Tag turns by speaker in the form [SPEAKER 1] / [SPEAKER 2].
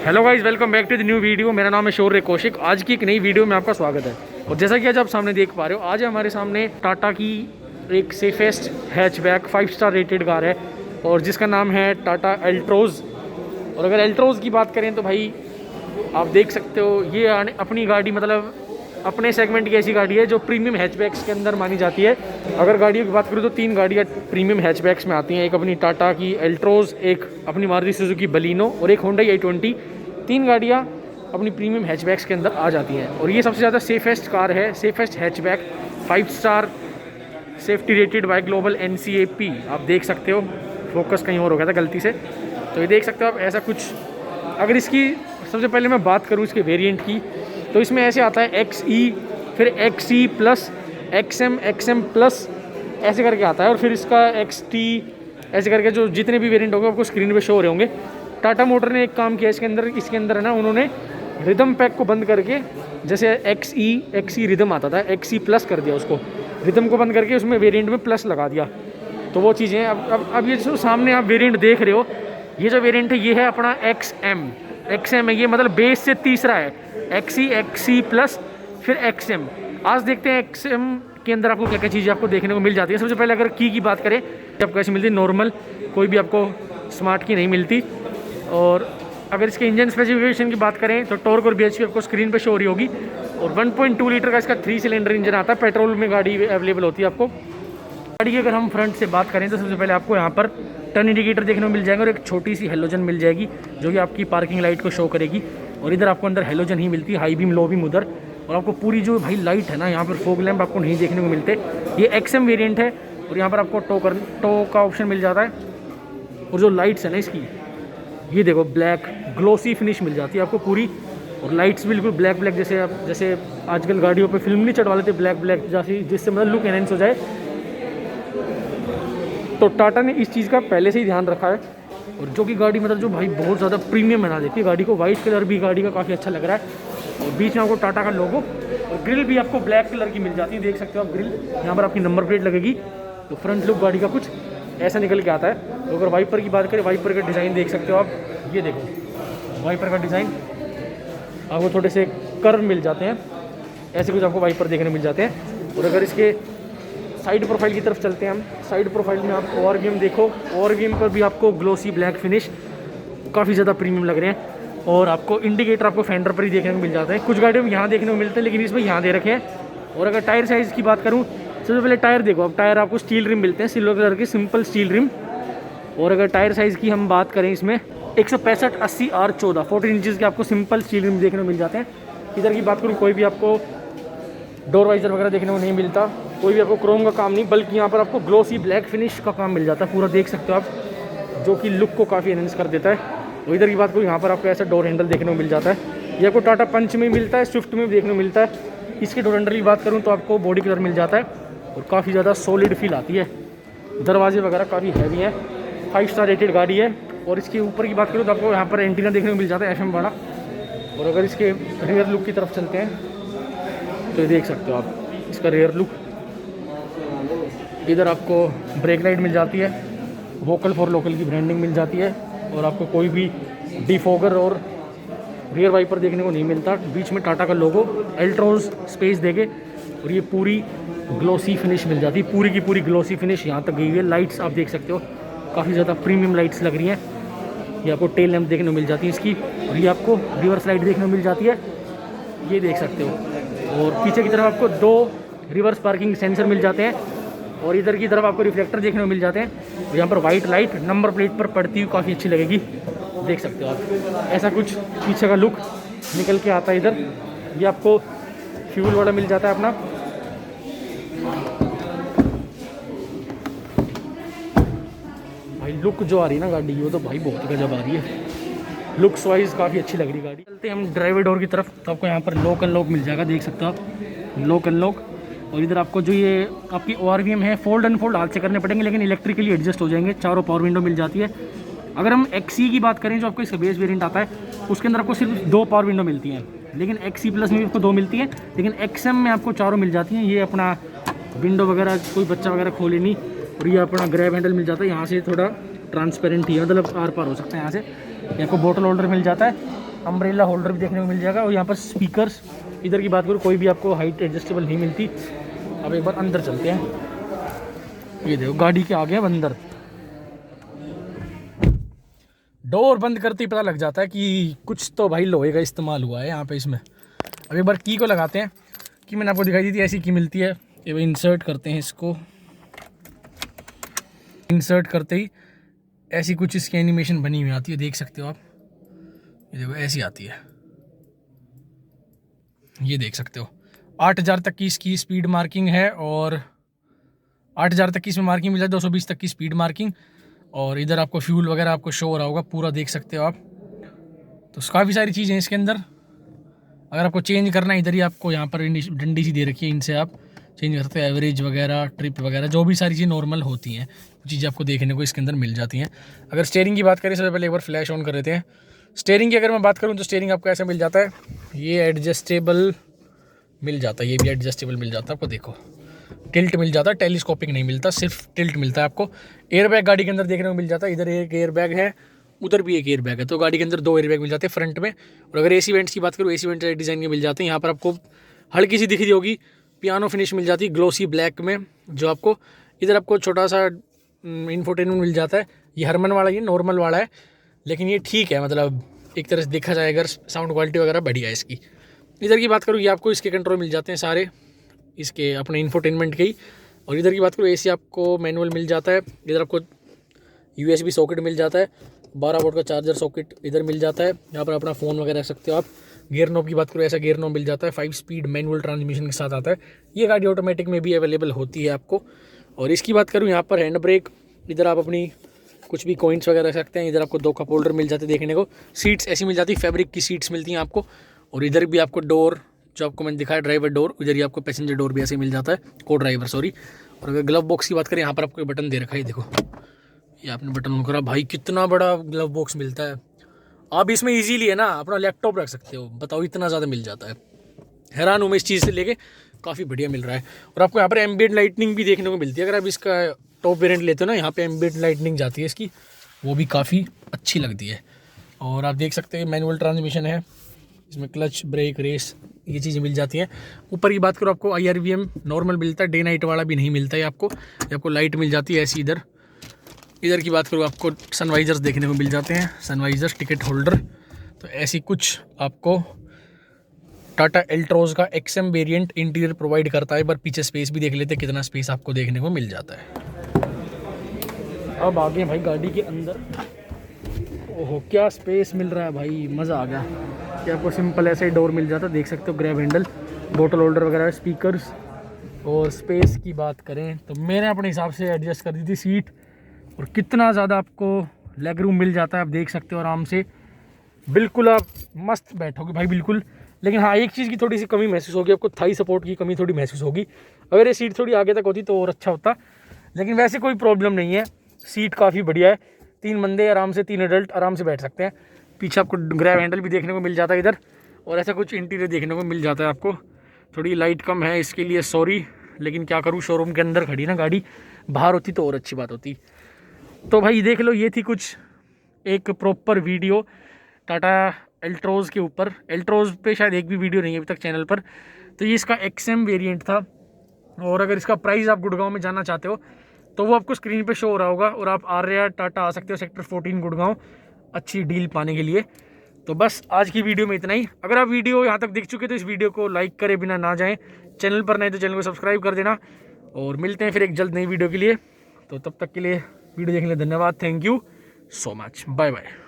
[SPEAKER 1] Hello guys, welcome back to the new video. मेरा नाम है शौर्य कौशिक। आज की एक नई वीडियो में आपका स्वागत है। और जैसा कि आज आप सामने देख पा रहे हो, आज हमारे सामने टाटा की एक safest hatchback 5 star rated car है और जिसका नाम है टाटा एल्ट्रोज़। और अगर एल्ट्रोज़ की बात करें तो भाई आप देख सकते हो, ये अपनी गाड़ी मतलब अपने सेगमेंट की ऐसी गाड़ी है जो प्रीमियम हैचबैक्स के अंदर मानी जाती है। अगर गाड़ियों की बात करूँ तो 3 गाड़ियाँ प्रीमियम हैचबैक्स में आती हैं। एक अपनी टाटा की एल्ट्रोज़, एक अपनी मारुति सुजुकी बलिनो और एक होंडा i20। 3 गाड़ियाँ अपनी प्रीमियम हैचबैक्स के अंदर आ जाती हैं और ये सबसे ज़्यादा सेफेस्ट कार है, safest hatchback 5 star safety rated by global NCAP। आप देख सकते हो, फोकस कहीं और हो गया था गलती से, तो ये देख सकते हो आप ऐसा कुछ। अगर इसकी सबसे पहले मैं बात करूँ इसके वेरिएंट की, तो इसमें ऐसे आता है XE, फिर XE प्लस, XM प्लस, ऐसे करके आता है। और फिर इसका XT ऐसे करके जो जितने भी वेरिएंट होंगे आपको स्क्रीन पे शो हो रहे होंगे। टाटा मोटर ने एक काम किया इसके अंदर है ना, उन्होंने रिदम पैक को बंद करके, जैसे XE रिदम आता था, XE प्लस कर दिया उसको, रिदम को बंद करके उसमें वेरिएंट में प्लस लगा दिया। तो वो चीज़ें अब ये जो सामने आप वेरिएंट देख रहे हो, ये जो वेरिएंट है ये है अपना XM है, ये मतलब बेस से तीसरा है। XE प्लस फिर XM। आज देखते हैं XM के अंदर आपको क्या क्या चीज़ें आपको देखने को मिल जाती है। सबसे पहले अगर की बात करें तो आपको ऐसी मिलती है नॉर्मल, कोई भी आपको स्मार्ट की नहीं मिलती। और अगर इसके इंजन स्पेसिफिकेशन की बात करें तो टॉर्क और BHP आपको स्क्रीन पे शो हो रही होगी। और 1.2 लीटर का इसका 3 सिलेंडर इंजन आता है। पेट्रोल में गाड़ी अवेलेबल होती है आपको। गाड़ी की अगर हम फ्रंट से बात करें तो सबसे पहले आपको यहाँ पर टर्न इंडिकेटर देखने को मिल जाएगा और एक छोटी सी हेलोजन मिल जाएगी जो कि आपकी पार्किंग लाइट को शो करेगी। और इधर आपको अंदर हेलोजन ही मिलती है, हाई बीम लो बीम उधर। और आपको पूरी जो भाई लाइट है ना, यहाँ पर फोग लैंप आपको नहीं देखने को मिलते। ये XM वेरिएंट है और यहाँ पर आपको टो का ऑप्शन मिल जाता है। और जो लाइट्स है ना इसकी, ये देखो ब्लैक ग्लोसी फिनिश मिल जाती है आपको पूरी। और लाइट्स बिल्कुल ब्लैक जैसे आजकल गाड़ियों पे फिल्म नहीं चढ़वा लेते ब्लैक जैसी, जिससे मतलब लुक एनहेंस हो जाए। तो टाटा ने इस चीज़ का पहले से ही ध्यान रखा है। और जो कि गाड़ी मतलब जो भाई बहुत ज़्यादा प्रीमियम बना देती है गाड़ी को। वाइट कलर भी गाड़ी का काफ़ी अच्छा लग रहा है और बीच में आपको टाटा का लोगो और ग्रिल भी आपको ब्लैक कलर की मिल जाती है। देख सकते हो आप ग्रिल, यहाँ पर आपकी नंबर प्लेट लगेगी। तो फ्रंट लुक गाड़ी का कुछ ऐसा निकल के आता है। तो अगर वाइपर की बात करें, वाइपर का डिज़ाइन देख सकते हो आप, ये देखो वाइपर का डिज़ाइन आपको थोड़े से कर्व मिल जाते हैं, ऐसे कुछ आपको वाइपर देखने मिल जाते हैं। और अगर इसके साइड प्रोफाइल की तरफ चलते हैं हम, साइड प्रोफाइल में आप ORVM देखो, ORVM पर भी आपको ग्लोसी ब्लैक फिनिश काफ़ी ज़्यादा प्रीमियम लग रहे हैं। और आपको इंडिकेटर आपको फेंडर पर ही देखने को मिल जाता है। कुछ गाड़ियों में यहाँ देखने को मिलते हैं लेकिन इसमें यहाँ दे रखे हैं। और अगर टायर साइज़ की बात करूँ, सबसे पहले टायर देखो, अब टायर आपको स्टील रिम मिलते हैं, सिल्वर कलर के सिंपल स्टील रिम। और अगर टायर साइज़ की हम बात करें, इसमें 165/80 R14 14 इंचज़ के आपको सिंपल स्टील रिम देखने को मिल जाते हैं। इधर की बात करूँ, कोई भी आपको डोर वाइजर वगैरह देखने को नहीं मिलता, कोई भी आपको क्रोम का काम नहीं, बल्कि यहाँ पर आपको ग्लोसी ब्लैक फिनिश का काम मिल जाता है पूरा, देख सकते हो आप, जो कि लुक को काफ़ी एनहेंस कर देता है। और इधर की बात करूँ, यहाँ पर आपको ऐसा डोर हैंडल देखने को मिल जाता है। ये आपको टाटा पंच में मिलता है, स्विफ्ट में भी देखने को मिलता है। इसके डोर हैंडल की बात करूँ तो आपको बॉडी कलर मिल जाता है और काफ़ी ज़्यादा सॉलिड फील आती है। दरवाजे वगैरह काफ़ी हैवी हैं, 5 स्टार रेटेड गाड़ी है। और इसके ऊपर की बात करूँ तो आपको यहाँ पर एंटीना देखने को मिल जाता है FM वाला। और अगर इसके रियर लुक की तरफ चलते हैं तो ये देख सकते हो आप इसका रियर लुक। इधर आपको ब्रेक लाइट मिल जाती है, वोकल फॉर लोकल की ब्रांडिंग मिल जाती है। और आपको कोई भी डिफॉगर और रियर वाइपर देखने को नहीं मिलता। बीच में टाटा का लोगो एल्ट्रोज़ स्पेस देके, और ये पूरी ग्लोसी फिनिश मिल जाती है, पूरी की पूरी ग्लोसी फिनिश यहाँ तक गई हुई है। लाइट्स आप देख सकते हो, काफ़ी ज़्यादा प्रीमियम लाइट्स लग रही हैं। ये आपको टेल लैंप देखने को मिल जाती है इसकी, और ये आपको रिवर्स लाइट देखने को मिल जाती है, ये देख सकते हो। और पीछे की तरफ आपको 2 रिवर्स पार्किंग सेंसर मिल जाते हैं। और इधर की तरफ आपको रिफ्लेक्टर देखने को मिल जाते हैं। और यहाँ पर वाइट लाइट नंबर प्लेट पर पड़ती हुई काफ़ी अच्छी लगेगी, देख सकते हो आप। ऐसा कुछ पीछे का लुक निकल के आता है इधर। ये आपको फ्यूल वाला मिल जाता है अपना। भाई लुक जो आ रही है ना गाड़ी, वो तो भाई बहुत ही गजब आ रही है, लुक्स वाइज काफ़ी अच्छी लग रही है गाड़ी। चलते हैं हम ड्राइवर डोर की तरफ, तो आपको यहाँ पर लॉक अनलॉक मिल जाएगा, देख सकते हो आप, लॉक अनलॉक। और इधर आपको जो ये आपकी ORVM है, फोल्ड अनफोल्ड हाथ से करने पड़ेंगे लेकिन इलेक्ट्रिकली एडजस्ट हो जाएंगे। चारों पावर विंडो मिल जाती है। अगर हम XE की बात करें, जो आपको इसका बेस वेरिएंट आता है, उसके अंदर आपको सिर्फ 2 पावर विंडो मिलती हैं, लेकिन XE प्लस में भी आपको 2 मिलती है, लेकिन XM में आपको चारों मिल जाती हैं। ये अपना विंडो वगैरह कोई बच्चा वगैरह खोले नहीं। और ये अपना ग्रैब हैंडल मिल जाता है, यहाँ से थोड़ा ट्रांसपेरेंट ही है, मतलब आर पार हो सकता है यहाँ से। आपको बोतल होल्डर मिल जाता है अम्ब्रेला होल्डर भी देखने को मिल जाएगा। और यहाँ पर स्पीकर्स, इधर की बात करूँ कोई भी आपको हाइट एडजस्टेबल नहीं मिलती। अब एक बार अंदर चलते हैं। ये देखो गाड़ी के आगे अब अंदर डोर बंद करते ही पता लग जाता है कि कुछ तो भाई लोहे का इस्तेमाल हुआ है यहाँ पे इसमें। अब एक बार की को लगाते हैं। कि मैंने आपको दिखाई दी थी ऐसी की मिलती है। ये इंसर्ट करते हैं इसको, इंसर्ट करते ही ऐसी कुछ इसकी एनिमेशन बनी हुई आती है, देख सकते हो आप। ये देखो ऐसी आती है, ये देख सकते हो। 8000 तक की इसकी स्पीड मार्किंग है और 8000 तक की इसमें मार्किंग मिल जाए, 220 तक की स्पीड मार्किंग। और इधर आपको फ्यूल वगैरह आपको शो हो रहा होगा पूरा, देख सकते हो आप। तो काफ़ी सारी चीज़ें हैं इसके अंदर। अगर आपको चेंज करना है इधर ही आपको यहाँ पर डंडी सी दे रखी है, इनसे आप चेंज कर सकते हो। एवरेज वगैरह, ट्रिप वगैरह, जो भी सारी चीज़ें नॉर्मल होती हैं चीज़ें आपको देखने को इसके अंदर मिल जाती हैं। अगर स्टीयरिंग की बात करें सबसे पहले एक बार फ्लैश ऑन कर देते हैं। स्टीयरिंग की अगर मैं बात करूँ तो स्टीयरिंग आपको ऐसा मिल जाता है, ये एडजस्टेबल मिल जाता है, ये भी एडजस्टेबल मिल जाता है आपको। देखो टिल्ट मिल जाता है, टेलीस्कोपिक नहीं मिलता, सिर्फ टिल्ट मिलता है आपको। एयर बैग गाड़ी के अंदर देखने को मिल जाता है, इधर एक एयर बैग है, उधर भी एक एयर बैग है। तो गाड़ी के अंदर 2 एयर बैग मिल जाते हैं फ्रंट में। और अगर एसी वेंट्स की बात करूँ, एसी वेंट डिज़ाइन के मिल जाते हैं। यहाँ पर आपको हल्की सी दिख रही होगी पियानो फिनिश मिल जाती है ग्लोसी ब्लैक में, जो आपको इधर आपको छोटा सा इन्फोटेनमेंट मिल जाता है। ये हरमन वाला, ये नॉर्मल वाला है, लेकिन ये ठीक है, मतलब एक तरह से देखा जाए अगर साउंड क्वालिटी वगैरह बढ़िया है इसकी। इधर की बात करूँ ये आपको इसके कंट्रोल मिल जाते हैं सारे इसके अपने इन्फोटेनमेंट के ही। और इधर की बात करूँ एसी आपको मैनुअल मिल जाता है। इधर आपको USB सॉकेट मिल जाता है, 12 वोल्ट का चार्जर सॉकेट इधर मिल जाता है। यहाँ पर अपना फ़ोन वगैरह रख सकते हो आप। गियर नॉब की बात करूँ, ऐसा गियर नॉब मिल जाता है, 5 स्पीड मैनुअल ट्रांसमिशन के साथ आता है। ये गाड़ी ऑटोमेटिक में भी अवेलेबल होती है आपको। और इसकी बात करूँ यहाँ पर हैंड ब्रेक, इधर आप अपनी कुछ भी कॉइन्स वगैरह रख सकते हैं। इधर आपको 2 कप होल्डर मिल जाते हैं देखने को। सीट्स ऐसी मिल जाती है, फैब्रिक की सीट्स मिलती हैं आपको। और इधर भी आपको डोर, जो आपको मैंने दिखाया ड्राइवर डोर, इधर ही आपको पैसेंजर डोर भी ऐसे मिल जाता है, को ड्राइवर सॉरी। और अगर ग्लव बॉक्स की बात करें, यहाँ पर आपको बटन दे रखा है, देखो ये आपने बटन ऑन करा, भाई कितना बड़ा ग्लव बॉक्स मिलता है। आप इसमें इजीली है ना अपना लैपटॉप रख सकते हो, बताओ इतना ज़्यादा मिल जाता है। हैरान हूँ मैं इस चीज़ से लेके, काफ़ी बढ़िया मिल रहा है। और आपको यहाँ पर एम्बिएंट लाइटनिंग भी देखने को मिलती है। अगर आप इसका टॉप वेरिएंट लेते हो ना, यहाँ पे एम्बिएंट लाइटनिंग जाती है इसकी, वो भी काफ़ी अच्छी लगती है। और आप देख सकते हैं मैनुअल ट्रांसमिशन है, इसमें क्लच, ब्रेक, रेस, ये चीज़ें मिल जाती हैं। ऊपर की बात करो आपको IRVM नॉर्मल मिलता है, डे नाइट वाला भी नहीं मिलता है आपको। ये आपको लाइट मिल जाती है ऐसी। इधर की बात करूँ आपको सनवाइजर्स देखने को मिल जाते हैं, सनवाइजर्स, टिकट होल्डर। तो ऐसी कुछ आपको टाटा एल्ट्रोज का XM वेरिएंट इंटीरियर प्रोवाइड करता है। एक बार पीछे स्पेस भी देख लेते हैं, कितना स्पेस आपको देखने को मिल जाता है। अब आ गए भाई गाड़ी के अंदर। ओहो क्या स्पेस मिल रहा है भाई, मज़ा आ गया। कि आपको सिंपल ऐसे ही डोर मिल जाता है, देख सकते हो, ग्रैब हैंडल, बोतल होल्डर वगैरह, स्पीकर्स। और स्पेस की बात करें तो मैंने अपने हिसाब से एडजस्ट कर दी थी सीट। और कितना ज़्यादा आपको लेग रूम मिल जाता है, आप देख सकते हो आराम से, बिल्कुल आप मस्त बैठोगे भाई बिल्कुल। लेकिन हाँ, एक चीज़ की थोड़ी सी कमी महसूस होगी आपको, थाई सपोर्ट की कमी थोड़ी महसूस होगी। अगर ये सीट थोड़ी आगे तक होती तो और अच्छा होता, लेकिन वैसे कोई प्रॉब्लम नहीं है, सीट काफ़ी बढ़िया है। 3 बंदे आराम से, 3 एडल्ट आराम से बैठ सकते हैं। पीछे आपको ग्रैब हैंडल भी देखने को मिल जाता है इधर। और ऐसा कुछ इंटीरियर देखने को मिल जाता है आपको। थोड़ी लाइट कम है इसके लिए सॉरी, लेकिन क्या करूँ, शोरूम के अंदर खड़ी ना गाड़ी, बाहर होती तो और अच्छी बात होती। तो भाई देख लो, ये थी कुछ एक प्रॉपर वीडियो टाटा एल्ट्रोज़ के ऊपर। एल्ट्रोज़ पे शायद एक भी वीडियो नहीं है अभी तक चैनल पर। तो ये इसका XM वेरिएंट था। और अगर इसका प्राइस आप गुड़गांव में जानना चाहते हो तो वो आपको स्क्रीन पे शो हो रहा होगा। और आप आर्या टाटा आ सकते हो, सेक्टर 14 गुड़गांव, अच्छी डील पाने के लिए। तो बस आज की वीडियो में इतना ही। अगर आप वीडियो यहाँ तक देख चुके तो इस वीडियो को लाइक करे बिना ना जाएँ। चैनल पर नहीं तो चैनल को सब्सक्राइब कर देना। और मिलते हैं फिर एक जल्द नई वीडियो के लिए। तो तब तक के लिए वीडियो देखने के लिए धन्यवाद। Thank you so much, bye bye.